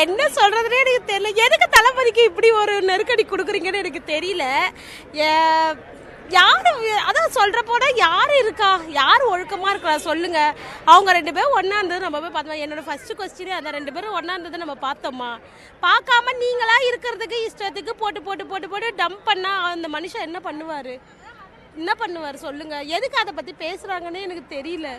என்ன சொல்றதுனே எனக்கு தெரியல. எதுக்கு தளபதிக்கு இப்படி ஒரு நெருக்கடி கொடுக்குறீங்கன்னு எனக்கு தெரியல. யாரு அதான் சொல்ற போட யாரு இருக்கா, யார் ஒழுக்கமா இருக்கா சொல்லுங்க. அவங்க 2 பேரும் ஒன்னா இருந்தது நம்ம போய் பார்த்தோம். என்னோட ஃபர்ஸ்ட் கொஸ்டினே அந்த 2 பேரும் ஒன்னா இருந்தது நம்ம பார்த்தோமா? பார்க்காம நீங்களா இருக்கிறதுக்கு இஷ்டத்துக்கு போட்டு போட்டு போட்டு போட்டு டம்ப் பண்ணா அந்த மனுஷன் என்ன பண்ணுவார் சொல்லுங்க. எதுக்கு அதை பத்தி பேசுறாங்கன்னு எனக்கு தெரியல.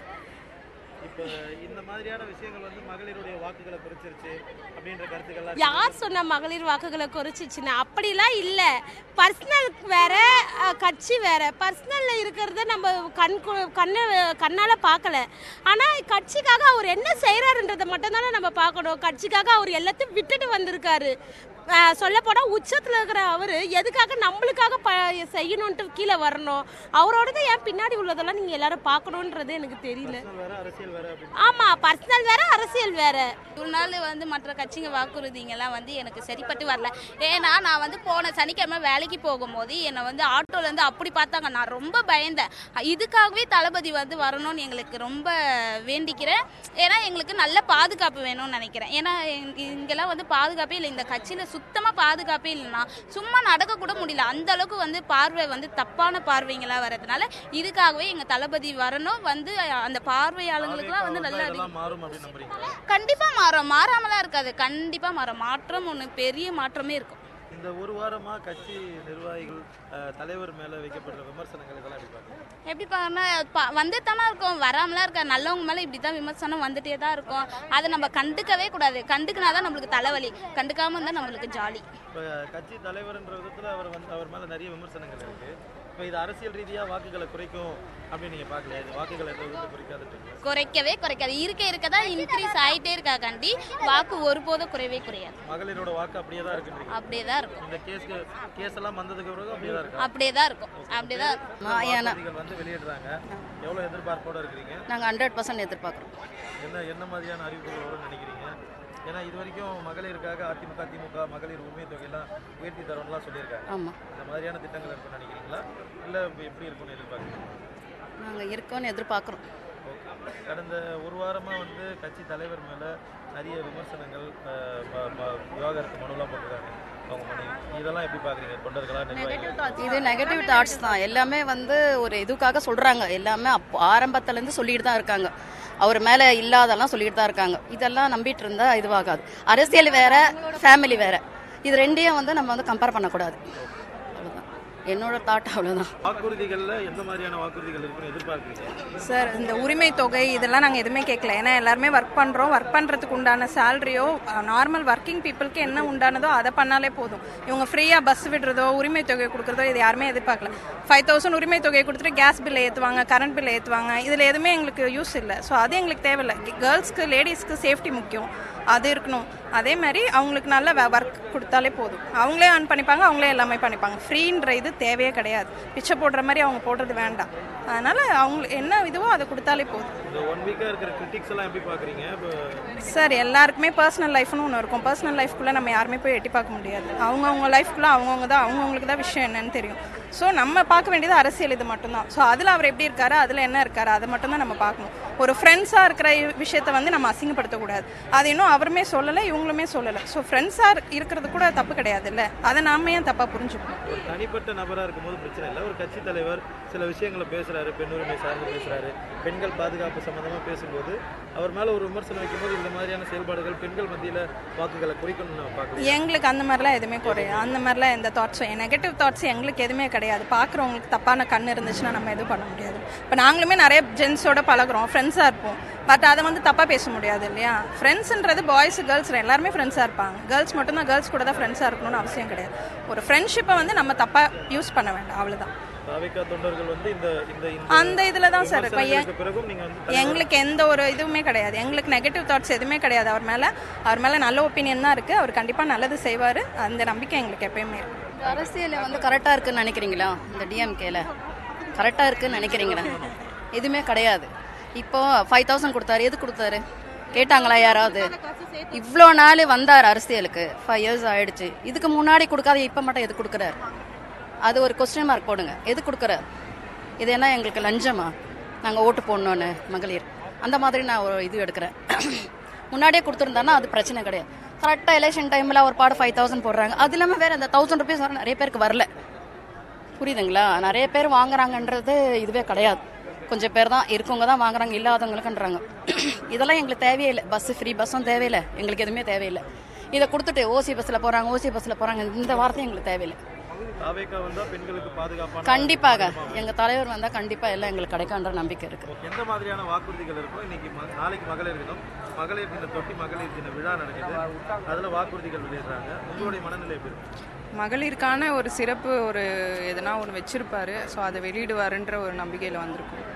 இப்போ இந்த மாதிரியான விஷயங்கள் வந்து மகளிருடைய வாக்குகளை குறைச்சிருச்சு அப்படின்ற கருத்துக்கள் யார் சொன்ன மகளிர் வாக்குகளை குறைச்சிச்சுன்னா? அப்படிலாம் இல்லை. பர்சனல் வேற, கட்சி வேற. பர்சனல்ல இருக்கிறத நம்ம கண்ணால பார்க்கல. ஆனால் கட்சிக்காக அவர் என்ன செய்யறாருன்றதை மட்டும் தானே நம்ம பார்க்கணும். கட்சிக்காக அவர் எல்லாத்தையும் விட்டுட்டு வந்திருக்காரு. சொல்ல போனால் உச்சத்தில் இருக்கிற அவர் எதுக்காக நம்மளுக்காக செய்யணுன்ட்டு கீழே வரணும்? அவரோடது ஏன் பின்னாடி உள்ளதெல்லாம் நீங்கள் எல்லாரும் பார்க்கணுன்றது எனக்கு தெரியல. ஆமாம், பர்சனல் வேற, அரசியல் வேற. ஒரு நாள் வந்து மற்ற கட்சிங்க வாக்குறுதிங்கெல்லாம் வந்து எனக்கு சரிப்பட்டு வரல. ஏன்னா நான் வந்து போன சனிக்கிழமை வேலைக்கு போகும்போது என்னை வந்து ஆட்டோலேருந்து அப்படி பார்த்தாங்க. நான் ரொம்ப பயந்தேன். இதுக்காகவே தளபதி வந்து வரணும்னு எங்களுக்கு ரொம்ப வேண்டிக்கிறேன். ஏன்னா எங்களுக்கு நல்ல பாதுகாப்பு வேணும்னு நினைக்கிறேன். ஏன்னா இங்கெல்லாம் வந்து பாதுகாப்பே இல்லை. இந்த கட்சியில் சுத்தமாக பாதுகாப்பே இல்லைன்னா சும்மா நடக்க கூட முடியல. அந்த அளவுக்கு வந்து பார்வை வந்து தப்பான பார்வைங்களாக வர்றதுனால இதுக்காகவே எங்கள் தளபதி வரணும். வந்து அந்த பார்வையாளங்களுக்குலாம் வந்து நல்லா கண்டிப்பாக மாறாமலாம் இருக்காது. கண்டிப்பாக மாற்றம் ஒன்று பெரிய மாற்றமே இருக்கும். இந்த ஒரு வாரமா கட்சி நிர்வாகிகள் தலைவர் மேல வைக்கப்படுற விமர்சனங்கள் இதெல்லாம் எப்படி பாருன்னா வந்து தானே இருக்கும், வராமலாம் இருக்கா. நல்லவங்க மேலே இப்படி தான் விமர்சனம் வந்துட்டே தான் இருக்கும். அதை நம்ம கண்டுக்கவே கூடாது. கண்டுக்குனாதான் நம்மளுக்கு தலைவலி. கண்டுக்காம இருந்தால் நம்மளுக்கு ஜாலி. இப்போ கட்சி தலைவர்ன்ற விதத்தில் அவர் மேலே நிறைய விமர்சனங்கள் இருக்கு. இப்போ இது அரசியல் ரீதியாக வாக்குகளை குறைக்கும் அப்படின்னு நீங்கள் பார்க்கல? வாக்குகளை குறைக்கவே குறைக்காது. இருக்க தான் இன்க்ரீஸ் ஆகிட்டே இருக்கா. கண்டி வாக்கு ஒருபோதும் குறையவே குறையாது. மகளிரோட வாக்கு அப்படியே தான் இருக்கு. அப்படியே தான் இருக்கும். இந்த கேஸ் எல்லாம் வந்ததுக்கு பிறகு அப்படியே தான் இருக்கும். அப்படியே தான் இருக்கும். அப்படியே தான் இருக்கும். வந்து வெளியிடுறாங்க. எவ்வளோ எதிர்பார்ப்போட இருக்கிறீங்க? நாங்கள் 100% எதிர்பார்க்குறோம். என்ன மாதிரியான அறிவிப்புகள் வரும்னு நினைக்கிறீங்க? ஏன்னா இது வரைக்கும் மகளிருக்காக திமுக மகளிர் உரிமை தொகையெல்லாம் உயர்த்தி தரோம்லாம் சொல்லியிருக்காங்க. ஆமாம், இந்த மாதிரியான திட்டங்கள் இருக்குன்னு நினைக்கிறீங்களா, இல்லை எப்படி இருக்கும்னு எதிர்பார்க்குறீங்க? நாங்கள் இருக்கோன்னு எதிர்பார்க்குறோம். ஓகே. கடந்த ஒரு வாரமாக வந்து கட்சி தலைவர் மேலே நிறைய விமர்சனங்கள், விவாகரத்து மனுலாம் போட்டிருக்காங்க அவங்க மனைவி. இதெல்லாம் எப்படி பார்க்குறீங்க? தொண்டர்களா? இது நெகட்டிவ் தாட்ஸ் தான். எல்லாமே வந்து ஒரு இதுக்காக சொல்கிறாங்க. எல்லாமே ஆரம்பத்துலேருந்து சொல்லிட்டு தான் இருக்காங்க. அவர் மேலே இல்லாதெல்லாம் சொல்லிட்டு தான் இருக்காங்க. இதெல்லாம் நம்பிட்டு இருந்தா இதுவாகாது. அரசியல் வேற, ஃபேமிலி வேற. இது ரெண்டையும் வந்து நம்ம வந்து கம்பேர் பண்ணக்கூடாது. என்னோட தாட் அவ்வளோதான். வாக்குறுதிகளில் எந்த மாதிரியான வாக்குறுதிகள் இருக்குன்னு எதிர்பார்க்குறீங்க? சார், இந்த உரிமை தொகை இதெல்லாம் நாங்கள் எதுவுமே கேட்கல. ஏன்னா எல்லாருமே ஒர்க் பண்ணுறோம். ஒர்க் பண்ணுறதுக்கு உண்டான சேலரியோ, நார்மல் ஒர்க்கிங் பீப்புளுக்கு என்ன உண்டானதோ அதை பண்ணாலே போதும். இவங்க ஃப்ரீயாக பஸ் விடுறதோ உரிமை தொகை கொடுக்குறதோ இது யாருமே எதிர்பார்க்கல. 5000 உரிமை தொகையை கொடுத்துட்டு கேஸ் பில்லை ஏற்றுவாங்க, கரண்ட் பில்லை ஏற்றுவாங்க. இதில் எதுவுமே எங்களுக்கு யூஸ் இல்லை. ஸோ அது எங்களுக்கு தேவையில்லை. கேர்ள்ஸ்க்கு, லேடிஸ்க்கு சேஃப்டி முக்கியம், அது இருக்கணும். அதே மாதிரி அவங்களுக்கு நல்ல ஒர்க் கொடுத்தாலே போதும். அவங்களே ஏர்ன் பண்ணிப்பாங்க, அவங்களே எல்லாமே பண்ணிப்பாங்க. ஃப்ரீன்ற இது தேவையே கிடையாது. பிச்சை போடுற மாதிரி அவங்க போடுறது வேண்டாம். அதனால் அவங்களுக்கு என்ன இதுவோ அதை கொடுத்தாலே போதும். சார், எல்லாருக்குமே பர்சனல் லைஃப்னு ஒன்று இருக்கும். பர்சனல் லைஃப்குள்ளே நம்ம யாருமே போய் எட்டி பார்க்க முடியாது. அவங்கவுங்க லைஃப்குள்ளே அவங்கவுங்களுக்கு தான் விஷயம் என்னன்னு தெரியும். ஸோ நம்ம பார்க்க வேண்டியது அரசியல் இது மட்டும்தான். ஸோ அதில் அவர் எப்படி இருக்காரு, அதில் என்ன இருக்காரு, அதை மட்டும்தான் நம்ம பார்க்கணும். ஒரு ஃப்ரெண்ட்ஸாக இருக்கிற விஷயத்தை வந்து நம்ம அசிங்கப்படுத்தக்கூடாது. அது இன்னும் அவருமே சொல்லலை, இவங்களுமே சொல்லலை. ஸோ ஃப்ரெண்ட்ஸாக இருக்கிறது கூட தப்பு கிடையாது இல்லை. அதை நாம ஏன் தப்பாக புரிஞ்சுக்கணும்? ஒரு தனிப்பட்ட நபராக இருக்கும்போது பிரச்சனை இல்லை. ஒரு கட்சி தலைவர் சில விஷயங்களை பேசுகிறாரு, பெண் உரிமை சார்ந்து பேசுகிறாரு, பெண்கள் பாதுகாப்பு சம்மந்தமாக பேசும்போது அவர் மேலே ஒரு விமர்சனம் வைக்கும்போது இந்த மாதிரியான செயல்பாடுகள் பெண்கள் மத்தியில் வாக்குகளை குறைக்கணும்னு பார்க்கணும். எங்களுக்கு அந்த மாதிரிலாம் எதுவுமே குறையும். அந்த மாதிரிலாம் எந்த தாட்ஸும், நெகட்டிவ் தாட்ஸ் எங்களுக்கு எதுவுமே கிடையாது. பார்க்குறவங்களுக்கு தப்பான கண் இருந்துச்சுன்னா நம்ம எதுவும் பண்ண முடியாது. இப்போ நாங்களுமே நிறைய ஜென்ஸோட பழகிறோம், ஃப்ரெண்ட்ஸாக இருப்போம். பட் அதை வந்து தப்பாக பேச முடியாது இல்லையா? ஃப்ரெண்ட்ஸுன்றது பாய்ஸ் கேர்ள்ஸ் எல்லாருமே ஃப்ரெண்ட்ஸாக இருப்பாங்க. கேர்ள்ஸ் மட்டும்தான் கேர்ள்ஸ் கூட தான் ஃப்ரெண்ட்ஸாக இருக்கணும்னு அவசியம் கிடையாது. ஒரு ஃப்ரெண்ட்ஷிப்பை வந்து நம்ம தப்பாக யூஸ் பண்ண வேண்டாம், அவ்வளோதான். அந்த இதில் தான் சார் இப்போ எங்களுக்கு எந்த ஒரு இதுவுமே கிடையாது. எங்களுக்கு நெகட்டிவ் தாட்ஸ் எதுவுமே கிடையாது. அவர் மேலே நல்ல ஒப்பீனியன் தான் இருக்குது. அவர் கண்டிப்பாக நல்லது செய்வார். அந்த நம்பிக்கை எங்களுக்கு எப்பயுமே இருக்குது. அரசியல் வந்து கரெக்டாக இருக்குன்னு நினைக்கிறீங்களா? இந்த டிஎம்கேல கரெக்டாக இருக்குன்னு நினைக்கிறீங்களா? எதுவுமே கிடையாது. இப்போ 5000 கொடுத்தாரு. எது கொடுத்தாரு கேட்டாங்களா யாராவது? இவ்வளோ நாள் வந்தார் அரசியலுக்கு, 5 years ஆயிடுச்சு. இதுக்கு முன்னாடி கொடுக்காத இப்போ மட்டும் எது கொடுக்குறாரு? அது ஒரு கொஸ்டின் மார்க் போடுங்க. எது கொடுக்குறாரு? இது என்ன எங்களுக்கு லஞ்சமா? நாங்கள் ஓட்டு போடணுன்னு மகளிர் அந்த மாதிரி நான் ஒரு இது எடுக்கிறேன். முன்னாடியே கொடுத்துருந்தானா அது பிரச்சனை கிடையாது. கரெக்டாக எலெக்ஷன் டைமில் ஒரு பாடு 5000 போடுறாங்க. அது இல்லாமல் வேறு அந்த 1000 ருபீஸ் வர நிறைய பேருக்கு வரல. புரியுதுங்களா? நிறைய பேர் வாங்குறாங்கன்றது இதுவே கிடையாது. கொஞ்சம் பேர் தான் இருக்கவங்க தான் வாங்குறாங்க, இல்லாதவங்களுக்குன்றாங்க. இதெல்லாம் எங்களுக்கு தேவையே இல்லை. பஸ்ஸு ஃப்ரீ பஸ்ஸும் தேவையில்லை, எங்களுக்கு எதுவுமே தேவையில்லை. இதை கொடுத்துட்டு ஓசி பஸ்ஸில் போகிறாங்க, இந்த வார்த்தை எங்களுக்கு தேவையில்லை. கண்டிப்பாக எங்கள் தலைவர் வந்தால் கண்டிப்பாக எல்லாம் எங்களுக்கு கிடைக்குன்ற நம்பிக்கை இருக்குது. எந்த மாதிரியான வாக்குறுதிகள் இருக்கும்? இன்னைக்கு நாளைக்கு மகளிர் தினம், மகளிர் தின தொட்டி மகளிர் தின விழா நடக்குது, அதில் வாக்குறுதிகள் வெளியிடுறாங்க. உங்களுடைய மனநிலை எப்படி இருக்கும்? மகளிருக்கான ஒரு சிறப்பு ஒரு எதனா ஒன்று வச்சிருப்பாரு. ஸோ அதை வெளியிடுவாருன்ற ஒரு நம்பிக்கையில் வந்திருக்கும்.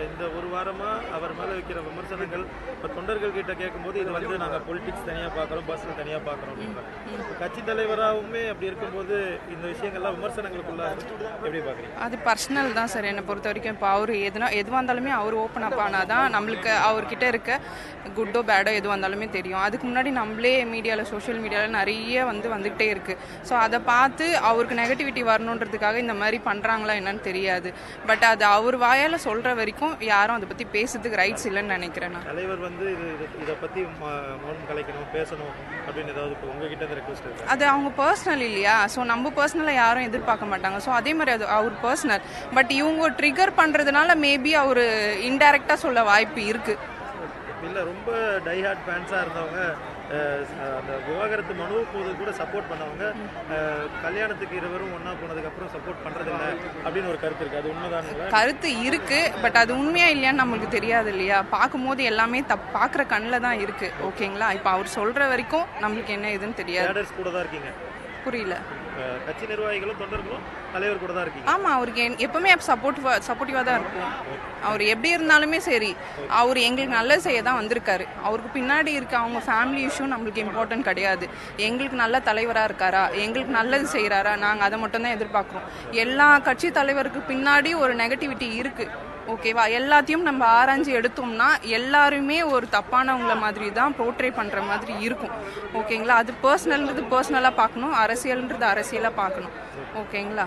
இந்த ஒரு வாரமாக அவர் மேலே வைக்கிற விமர்சனங்கள் இப்போ தொண்டர்கள் கிட்ட கேட்கும்போது இது வந்து நாங்கள் பொலிட்டிக்ஸ் தனியாக பார்க்குறோம், பஸ்ஸில் தனியாக பார்க்குறோம் அப்படின்ற கட்சி தலைவராகவுமே அப்படி இருக்கும்போது இந்த விஷயங்கள்லாம் விமர்சனங்களுக்குள்ள எப்படி பார்க்குறீங்க? அது பர்சனல் தான் சார். என்னை பொறுத்த வரைக்கும் இப்போ அவர் எதுவாக இருந்தாலுமே அவர் ஓப்பன் அப் ஆனால் தான் நம்மளுக்கு அவர்கிட்ட இருக்க குட்டோ பேடோ எதுவாக இருந்தாலுமே தெரியும். அதுக்கு முன்னாடி நம்மளே மீடியாவில் சோஷியல் மீடியாவில் நிறைய வந்துக்கிட்டே இருக்குது. ஸோ அதை பார்த்து அவருக்கு நெகட்டிவிட்டி வரணுன்றதுக்காக இந்த மாதிரி பண்ணுறாங்களா என்னன்னு தெரியாது. பட் அது அவர் வாயால் சொல்கிற வரைக்கும் யாரும் அதை பற்றி பேசுறதுக்கு ரைட்ஸ் இல்லைன்னு நினைக்கிறேன். நான் தலைவர் இதை பற்றி மௌனம் கலைக்கணும், பேசணும் அப்படின்னு ஏதாவது இப்போ உங்ககிட்ட ரெக்வஸ்ட் இருக்கு? அது அவங்க பர்சனல் இல்லையா? ஸோ நம்ம பர்சனலாக யாரும் எதிர்பார்க்க மாட்டாங்க. ஸோ அதே மாதிரி அது அவர் பர்சனல். பட் இவங்க ட்ரிகர் பண்ணுறதுனால மேபி அவர் இன்டைரக்டாக சொல்ல வாய்ப்பு இருக்குது. இல்லை, ரொம்ப டைஹார்ட் ஃபேன்ஸாக இருந்தவங்க அந்த விவாகரத்து மனு போது கூட சப்போர்ட் பண்ணவங்க கல்யாணத்துக்கு இருவரும் ஒன்றா போனதுக்கப்புறம் சப்போர்ட் பண்ணுறதில்ல அப்படின்னு ஒரு கருத்து இருக்குது. அது உண்மைதான்? கருத்து இருக்குது, பட் அது உண்மையாக இல்லையான்னு நம்மளுக்கு தெரியாது இல்லையா? பார்க்கும்போது எல்லாமே பார்க்குற கண்ணில் தான் இருக்குது. ஓகேங்களா? இப்போ அவர் சொல்கிற வரைக்கும் நம்மளுக்கு என்ன இதுன்னு தெரியாது. கூட தான் இருக்கீங்க? புரியல. கட்சி நிர்வாகிகளும் தொண்டர்களும் தலைவர் கூட தான் இருக்கீங்க? ஆமாம், அவருக்கு எப்பவுமே சப்போர்ட்டிவாக தான் இருக்கும். அவர் எப்படி இருந்தாலுமே சரி, அவர் எங்களுக்கு நல்லது செய்ய தான் வந்திருக்காரு. அவருக்கு பின்னாடி இருக்க அவங்க ஃபேமிலி இஷ்யூ நம்மளுக்கு இம்பார்ட்டன்ட் கிடையாது. எங்களுக்கு நல்ல தலைவராக இருக்காரா, எங்களுக்கு நல்லது செய்கிறாரா, நாங்கள் அதை மட்டும் தான் எதிர்பார்க்குறோம். எல்லா கட்சி தலைவருக்கு பின்னாடி ஒரு நெகட்டிவிட்டி இருக்குது. ஓகேவா? எல்லாத்தையும் நம்ம ஆராய்ச்சி எடுத்தோம்னா எல்லாருமே ஒரு தப்பானவங்கள மாதிரி தான் போர்ட்ரே பண்ணுற மாதிரி இருக்கும். ஓகேங்களா? அது பர்சனல்ன்றது பர்சனலாக பார்க்கணும், அரசியல்ன்றது அரசியலாக பார்க்கணும். ஓகேங்களா?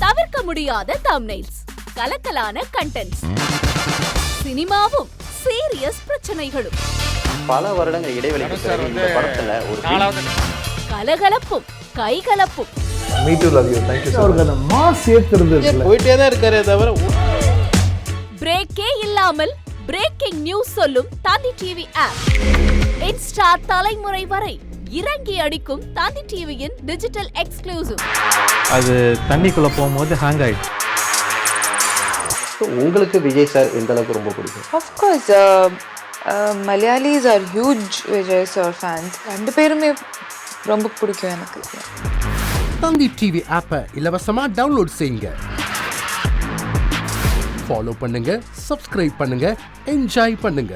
தவிர்க்க முடியாத தம்ப்நெயில்ஸ், கலக்கலான கண்டென்ட்ஸ், சினிமாவும் சீரியஸ் பிரச்சனைகளும், பல வருடங்கள் இடைவெளிக்கு பிறகு இந்த படத்துல ஒரு கலகலப்பும் கைகலப்பும். Me too, love you. Thank you so much. அவருக்கு அந்த மாஸ் ஏத்துறது இல்ல, போயிட்டே தான் இருக்காரே தவிர பிரேக்கே இல்லாமல் பிரேக்கிங் நியூஸ் சொல்லும் தந்தி டிவி ஆப். இன்ஸ்டா தலைமுறை வரை இறங்கி அடிக்கும் தந்தி டிவியின் டிஜிட்டல் எக்ஸ்க்ளூசிவ். அது தண்ணிக்குள்ள போகும்போது ஹேங் ஆயிடுச்சு. உங்களுக்கு விஜய் சார் எந்த அளவுக்கு ரொம்ப பிடிக்கும்? Of course, Malayalis are huge Vijay sir fans. ரெண்டு பேருமே ரொம்ப பிடிக்கும் எனக்கு. தந்தி டிவி ஆப்பை இலவசமா டவுன்லோட் செய்யுங்க. ஃபாலோ பண்ணுங்க, சப்ஸ்கிரைப் பண்ணுங்க, என்ஜாய் பண்ணுங்க.